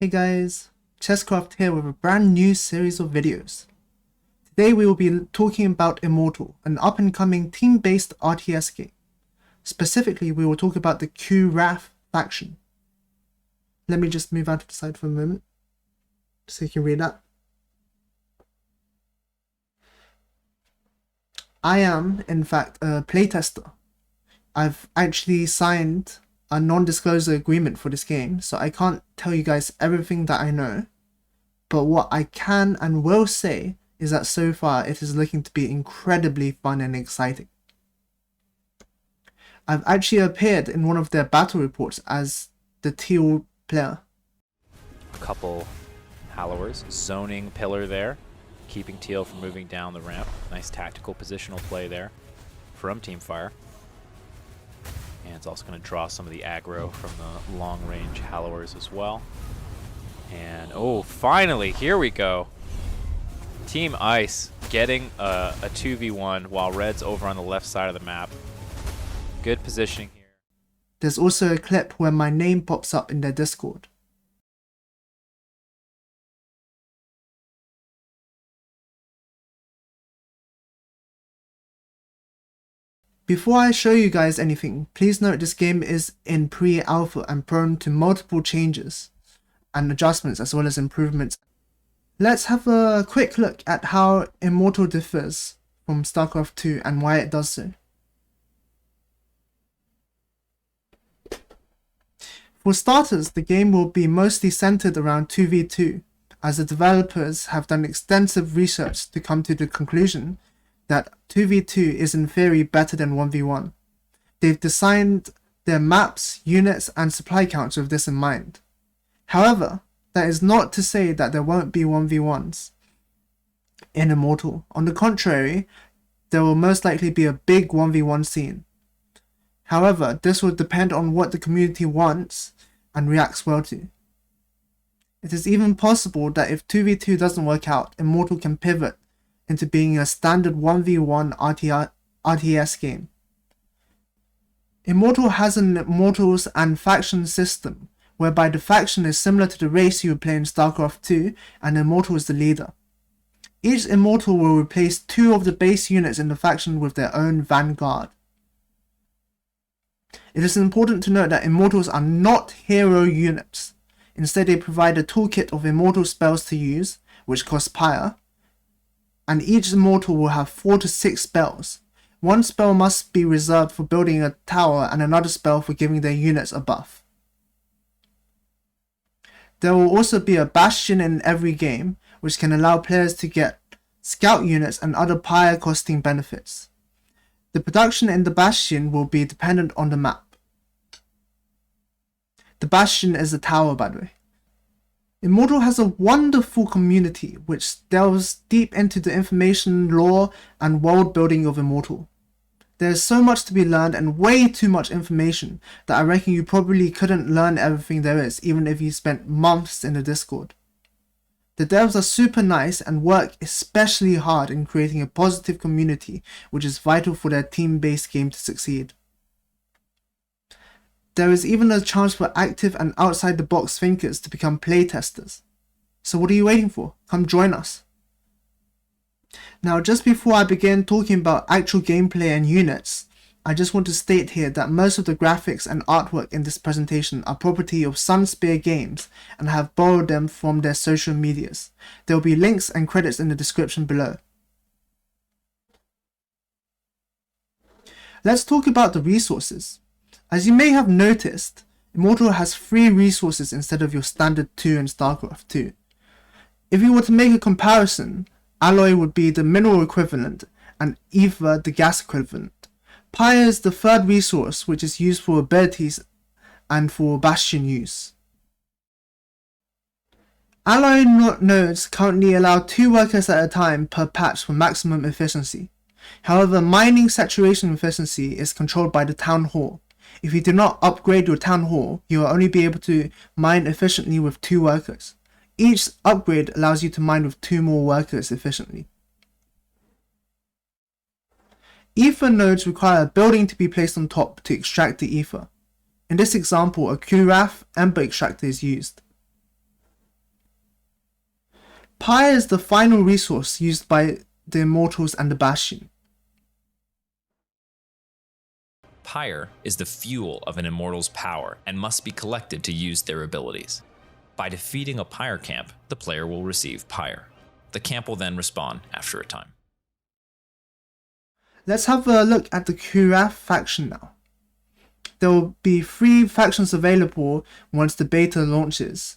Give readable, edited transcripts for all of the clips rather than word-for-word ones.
Hey guys, Chesscraft here with a brand new series of videos. Today we will be talking about Immortal, an up-and-coming team-based RTS game. Specifically, we will talk about the Q-Wrath faction. Let me just move out to the side for a moment, so you can read that. I am, in fact, a playtester. I've actually signed a non-disclosure agreement for this game, so I can't tell you guys everything that I know. But what I can and will say is that so far it is looking to be incredibly fun and exciting. I've actually appeared in one of their battle reports as the teal player. A couple Hallowers, zoning pillar there, keeping teal from moving down the ramp. Nice tactical positional play there from Team Fire. And it's also going to draw some of the aggro from the long-range Hallowers as well. And, oh, finally, here we go. Team Ice getting a 2v1 while Red's over on the left side of the map. Good positioning here. There's also a clip where my name pops up in their Discord. Before I show you guys anything, please note this game is in pre-alpha and prone to multiple changes and adjustments as well as improvements. Let's have a quick look at how Immortal differs from StarCraft 2 and why it does so. For starters, the game will be mostly centered around 2v2, as the developers have done extensive research to come to the conclusion that 2v2 is in theory better than 1v1. They've designed their maps, units, and supply counts with this in mind. However, that is not to say that there won't be 1v1s in Immortal. On the contrary, there will most likely be a big 1v1 scene. However, this will depend on what the community wants and reacts well to. It is even possible that if 2v2 doesn't work out, Immortal can pivot into being a standard 1v1 RTS game. Immortal has an Immortals and faction system, whereby the faction is similar to the race you would play in StarCraft 2, and Immortal is the leader. Each Immortal will replace 2 of the base units in the faction with their own vanguard. It is important to note that Immortals are not hero units. Instead, they provide a toolkit of Immortal spells to use, which cost Pyre, and each Immortal will have 4 to 6 spells. One spell must be reserved for building a tower and another spell for giving their units a buff. There will also be a Bastion in every game, which can allow players to get scout units and other Pyre costing benefits. The production in the Bastion will be dependent on the map. The Bastion is a tower, by the way. Immortal has a wonderful community which delves deep into the information, lore, and world building of Immortal. There is so much to be learned and way too much information that I reckon you probably couldn't learn everything there is even if you spent months in the Discord. The devs are super nice and work especially hard in creating a positive community which is vital for their team-based game to succeed. There is even a chance for active and outside-the-box thinkers to become playtesters. So what are you waiting for? Come join us. Now, just before I begin talking about actual gameplay and units, I just want to state here that most of the graphics and artwork in this presentation are property of Sunspear Games and I have borrowed them from their social medias. There will be links and credits in the description below. Let's talk about the resources. As you may have noticed, Immortal has 3 resources instead of your standard 2 in StarCraft 2. If you were to make a comparison, Alloy would be the mineral equivalent and Ether the gas equivalent. Pyre is the 3rd resource which is used for abilities and for Bastion use. Alloy nodes currently allow 2 workers at a time per patch for maximum efficiency. However, mining saturation efficiency is controlled by the Town Hall. If you do not upgrade your Town Hall, you will only be able to mine efficiently with 2 workers. Each upgrade allows you to mine with 2 more workers efficiently. Ether nodes require a building to be placed on top to extract the ether. In this example, a Q-Wrath Ember extractor is used. Pyre is the final resource used by the Immortals and the Bastion. Pyre is the fuel of an Immortal's power and must be collected to use their abilities. By defeating a Pyre camp, the player will receive Pyre. The camp will then respawn after a time. Let's have a look at the Kuraf faction now. There will be 3 factions available once the beta launches.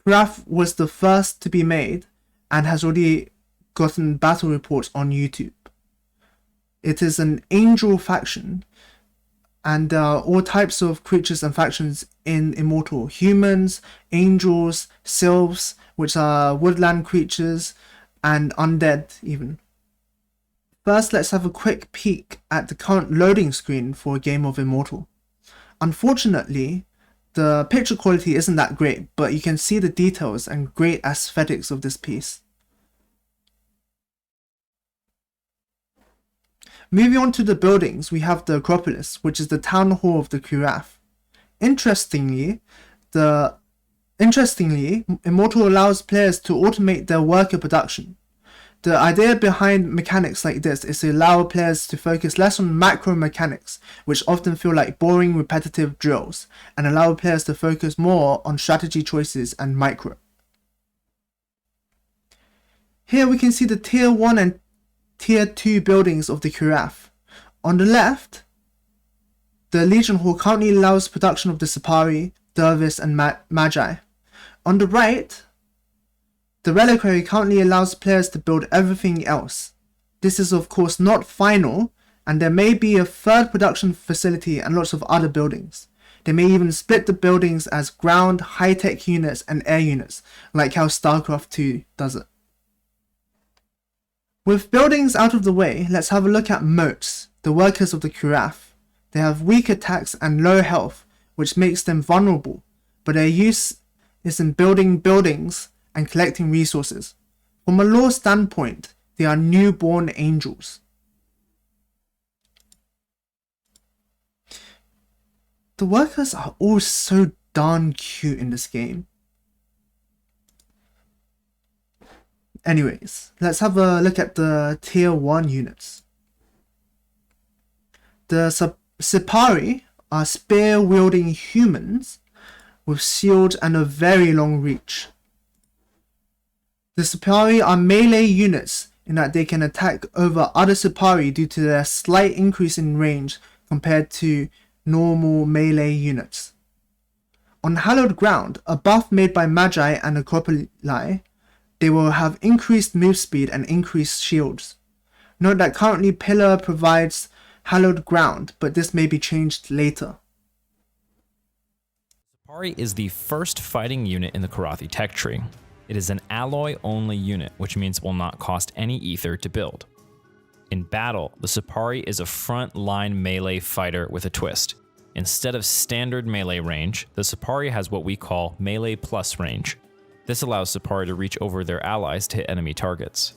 Kuraf was the first to be made and has already gotten battle reports on YouTube. It is an angel faction, and there are all types of creatures and factions in Immortal. Humans, angels, sylphs, which are woodland creatures, and undead even. First, let's have a quick peek at the current loading screen for a game of Immortal. Unfortunately, the picture quality isn't that great, but you can see the details and great aesthetics of this piece. Moving on to the buildings, we have the Acropolis, which is the town hall of the Kuraf. Interestingly, Immortal allows players to automate their worker production. The idea behind mechanics like this is to allow players to focus less on macro mechanics, which often feel like boring, repetitive drills, and allow players to focus more on strategy choices and micro. Here we can see the Tier 1 and Tier 2 buildings of the Kuraf. On the left, the Legion Hall currently allows production of the Sipari, Dervish and Magi. On the right, the Reliquary currently allows players to build everything else. This is of course not final, and there may be a third production facility and lots of other buildings. They may even split the buildings as ground, high-tech units and air units, like how StarCraft 2 does it. With buildings out of the way, let's have a look at moats, the workers of the Kuraf. They have weak attacks and low health, which makes them vulnerable, but their use is in building buildings and collecting resources. From a lore standpoint, they are newborn angels. The workers are all so darn cute in this game. Anyways, let's have a look at the Tier 1 units. The Sipari are spear-wielding humans with shields and a very long reach. The Sipari are melee units in that they can attack over other Sipari due to their slight increase in range compared to normal melee units. On hallowed ground, a buff made by Magi and Acropoli, they will have increased move speed and increased shields. Note that currently Pillar provides hallowed ground, but this may be changed later. Sipari is the first fighting unit in the Karathi tech tree. It is an alloy-only unit, which means it will not cost any ether to build. In battle, the Sipari is a front-line melee fighter with a twist. Instead of standard melee range, the Sipari has what we call melee plus range. This allows Sipari to reach over their allies to hit enemy targets.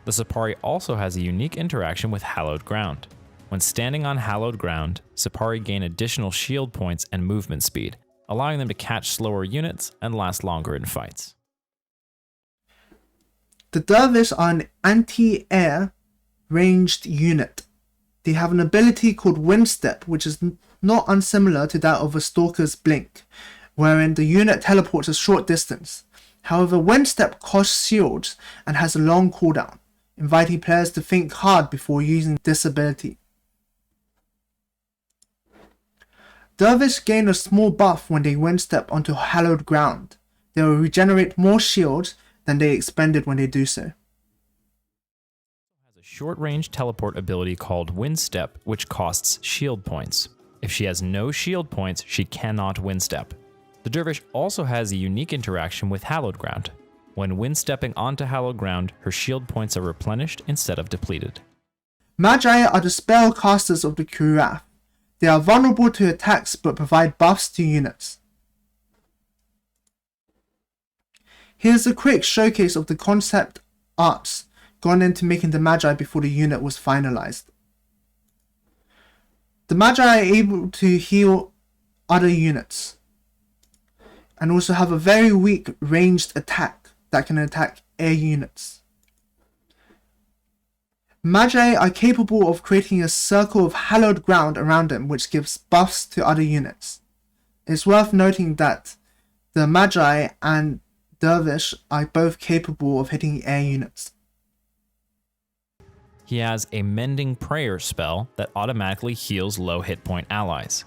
The Sipari also has a unique interaction with hallowed ground. When standing on hallowed ground, Sipari gain additional shield points and movement speed, allowing them to catch slower units and last longer in fights. The Dervish are an anti-air ranged unit. They have an ability called Wind Step, which is not unsimilar to that of a Stalker's Blink, wherein the unit teleports a short distance. However, Wind Step costs shields and has a long cooldown, inviting players to think hard before using this ability. Dervish gain a small buff when they wind step onto hallowed ground. They will regenerate more shields than they expended when they do so. Has a short-range teleport ability called Wind Step, which costs shield points. If she has no shield points, she cannot wind step. The Dervish also has a unique interaction with hallowed ground. When wind stepping onto hallowed ground, her shield points are replenished instead of depleted. Magi are the spellcasters of the Kuraf. They are vulnerable to attacks but provide buffs to units. Here's a quick showcase of the concept arts gone into making the Magi before the unit was finalized. The Magi are able to heal other units. and also have a very weak ranged attack that can attack air units. Magi are capable of creating a circle of hallowed ground around them, which gives buffs to other units. It's worth noting that the Magi and Dervish are both capable of hitting air units. He has a Mending Prayer spell that automatically heals low hit point allies.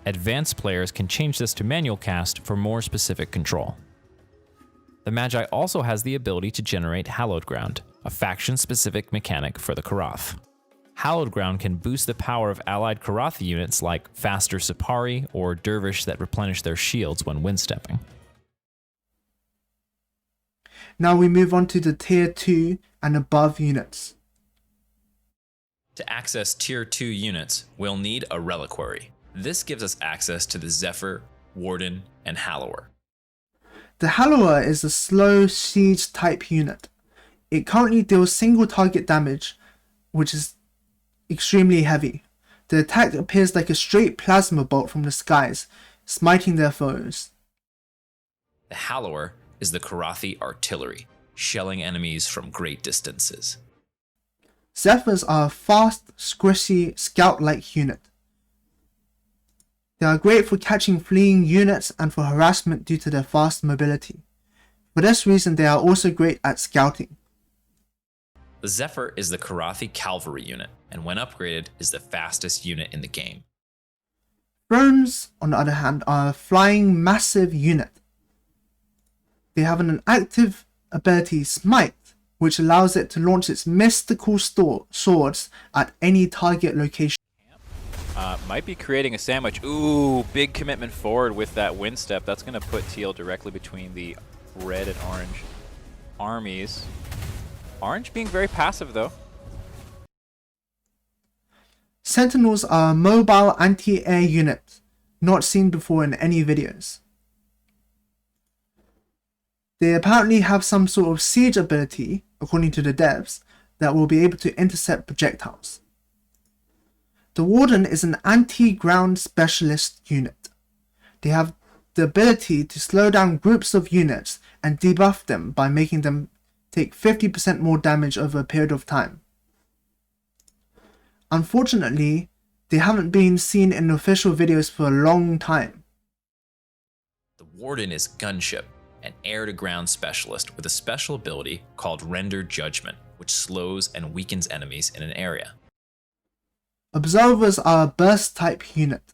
Advanced players can change this to manual cast for more specific control. The Magi also has the ability to generate Hallowed Ground, a faction-specific mechanic for the Karath. Hallowed Ground can boost the power of allied Karathi units like faster Sipari or Dervish that replenish their shields when windstepping. Now we move on to the tier 2 and above units. To access tier 2 units, we'll need a reliquary. This gives us access to the Zephyr, Warden, and Hallower. The Hallower is a slow siege type unit. It currently deals single target damage, which is extremely heavy. The attack appears like a straight plasma bolt from the skies, smiting their foes. The Hallower is the Karathi artillery, shelling enemies from great distances. Zephyrs are a fast, squishy, scout-like unit. They are great for catching fleeing units and for harassment due to their fast mobility. For this reason, they are also great at scouting. The Zephyr is the Karathi cavalry unit, and when upgraded, is the fastest unit in the game. Drones, on the other hand, are a flying massive unit. They have an active ability Smite, which allows it to launch its mystical swords at any target location. Might be creating a sandwich. Ooh, big commitment forward with that wind step. That's going to put Teal directly between the red and orange armies. Orange being very passive though. Sentinels are a mobile anti-air unit, not seen before in any videos. They apparently have some sort of siege ability, according to the devs, that will be able to intercept projectiles. The Warden is an anti-ground specialist unit. They have the ability to slow down groups of units and debuff them by making them take 50% more damage over a period of time. Unfortunately, they haven't been seen in official videos for a long time. The Warden is Gunship, an air-to-ground specialist with a special ability called Render Judgment, which slows and weakens enemies in an area. Observers are a burst type unit.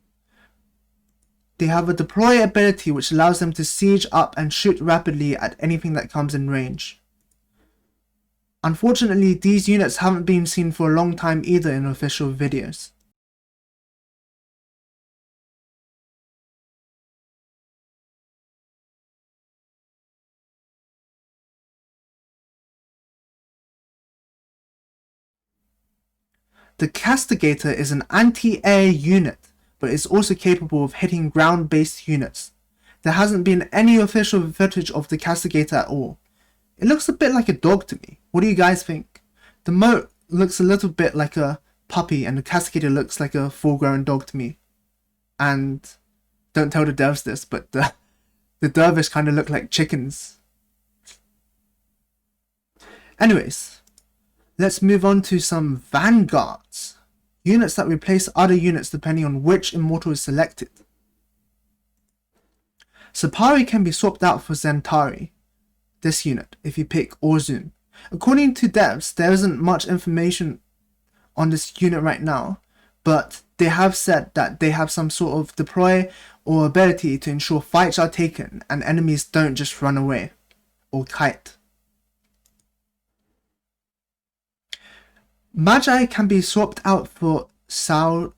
They have a deploy ability which allows them to siege up and shoot rapidly at anything that comes in range. Unfortunately, these units haven't been seen for a long time either in official videos. The Castigator is an anti-air unit, but is also capable of hitting ground-based units. There hasn't been any official footage of the Castigator at all. It looks a bit like a dog to me. What do you guys think? The Moat looks a little bit like a puppy, and the Castigator looks like a full-grown dog to me. And don't tell the devs this, but the Dervish kind of look like chickens. Anyways, let's move on to some Vanguards. Units that replace other units depending on which Immortal is selected. Sipari can be swapped out for Zentari, this unit, if you pick Orzum. According to devs, there isn't much information on this unit right now, but they have said that they have some sort of deploy or ability to ensure fights are taken and enemies don't just run away or kite. Magi can be swapped out for Sao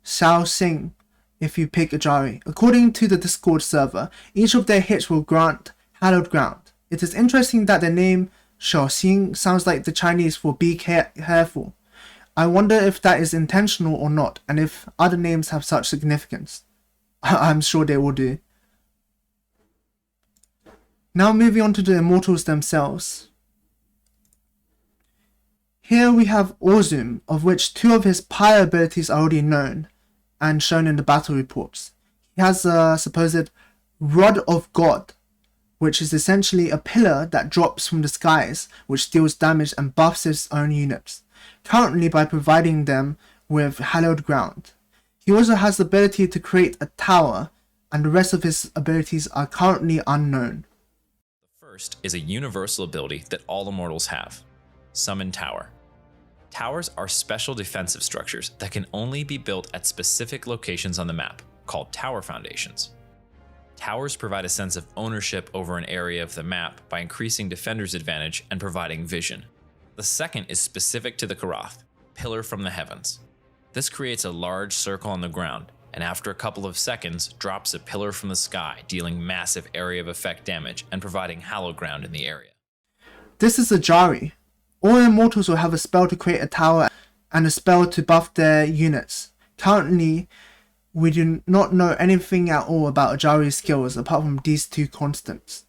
Sing if you pick Ajari. According to the Discord server, each of their hits will grant Hallowed Ground. It is interesting that the name Shao Xing sounds like the Chinese for be careful. I wonder if that is intentional or not, and if other names have such significance. I'm sure they will do. Now moving on to the Immortals themselves. Here we have Orzum, of which two of his Pyre abilities are already known and shown in the battle reports. He has a supposed Rod of God, which is essentially a pillar that drops from the skies, which deals damage and buffs its own units, currently by providing them with hallowed ground. He also has the ability to create a tower, and the rest of his abilities are currently unknown. The first is a universal ability that all Immortals have, Summon Tower. Towers are special defensive structures that can only be built at specific locations on the map, called tower foundations. Towers provide a sense of ownership over an area of the map by increasing defenders' advantage and providing vision. The second is specific to the Karath, Pillar from the Heavens. This creates a large circle on the ground, and after a couple of seconds, drops a pillar from the sky, dealing massive area of effect damage and providing hallowed ground in the area. This is Ajari. All Immortals will have a spell to create a tower and a spell to buff their units. Currently, we do not know anything at all about Ajari's skills apart from these two constants.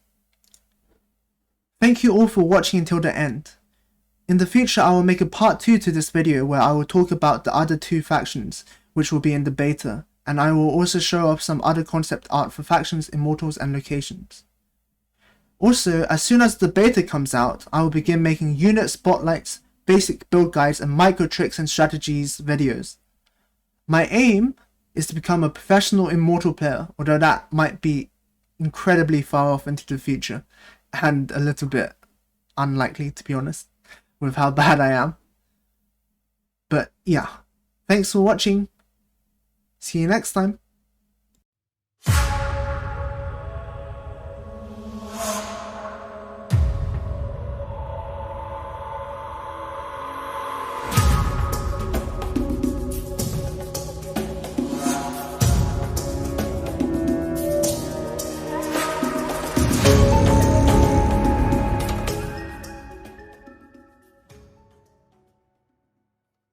Thank you all for watching until the end. In the future, I will make a part 2 to this video where I will talk about the other two factions, which will be in the beta, and I will also show off some other concept art for factions, Immortals and locations. Also, as soon as the beta comes out, I will begin making unit spotlights, basic build guides and micro tricks and strategies videos. My aim is to become a professional Immortal player, although that might be incredibly far off into the future, and a little bit unlikely, to be honest, with how bad I am. But yeah, thanks for watching. See you next time.